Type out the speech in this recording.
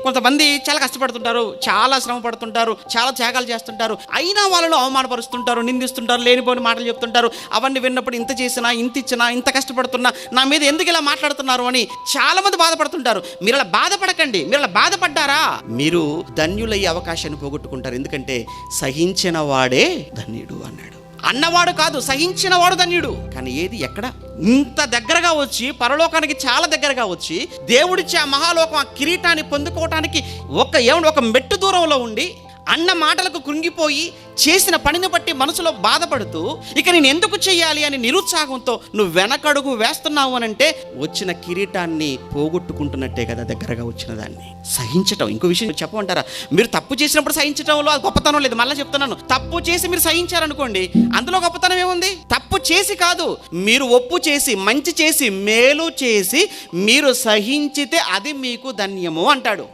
కొంతమంది చాలా కష్టపడుతుంటారు, చాలా శ్రమ పడుతుంటారు, చాలా త్యాగాలు చేస్తుంటారు, అయినా వాళ్ళను అవమానపరుస్తుంటారు, నిందిస్తుంటారు, లేనిపోని మాటలు చెప్తుంటారు. అవన్నీ విన్నప్పుడు ఇంత చేసినా, ఇంత ఇచ్చినా, ఇంత కష్టపడుతున్నా నా మీద ఎందుకు ఇలా మాట్లాడుతున్నారు అని చాలా మంది బాధపడుతుంటారు. మీరు అలా బాధపడకండి. మీరు అలా బాధపడ్డారా మీరు ధన్యులయ్యే అవకాశాన్ని పోగొట్టుకుంటారు. ఎందుకంటే సహించిన వాడే ధన్యుడు అన్నాడు. అన్నవాడు కాదు, సహించిన వాడు ధన్యుడు. కానీ ఏది ఎక్కడ ఇంత దగ్గరగా వచ్చి, పరలోకానికి చాలా దగ్గరగా వచ్చి, దేవుడిచ్చే ఆ మహాలోకం ఆ కిరీటాన్ని పొందుకోవటానికి ఒక మెట్టు దూరంలో ఉండి అన్న మాటలకు కృంగిపోయి చేసిన పనిని బట్టి మనసులో బాధపడుతూ ఇక నేను ఎందుకు చెయ్యాలి అని నిరుత్సాహంతో నువ్వు వెనకడుగు వేస్తున్నావు అని అంటే వచ్చిన కిరీటాన్ని పోగొట్టుకుంటున్నట్టే కదా దగ్గరగా వచ్చిన దాన్ని. సహించటం ఇంకో విషయం చెప్పమంటారా? మీరు తప్పు చేసినప్పుడు సహించటంలో అది గొప్పతనం లేదు. మళ్ళీ చెప్తున్నాను, తప్పు చేసి మీరు సహించారనుకోండి, అందులో గొప్పతనం ఏముంది? తప్పు చేసి కాదు, మీరు ఒప్పు చేసి, మంచి చేసి, మేలు చేసి మీరు సహించితే అది మీకు ధన్యము అంటాడు.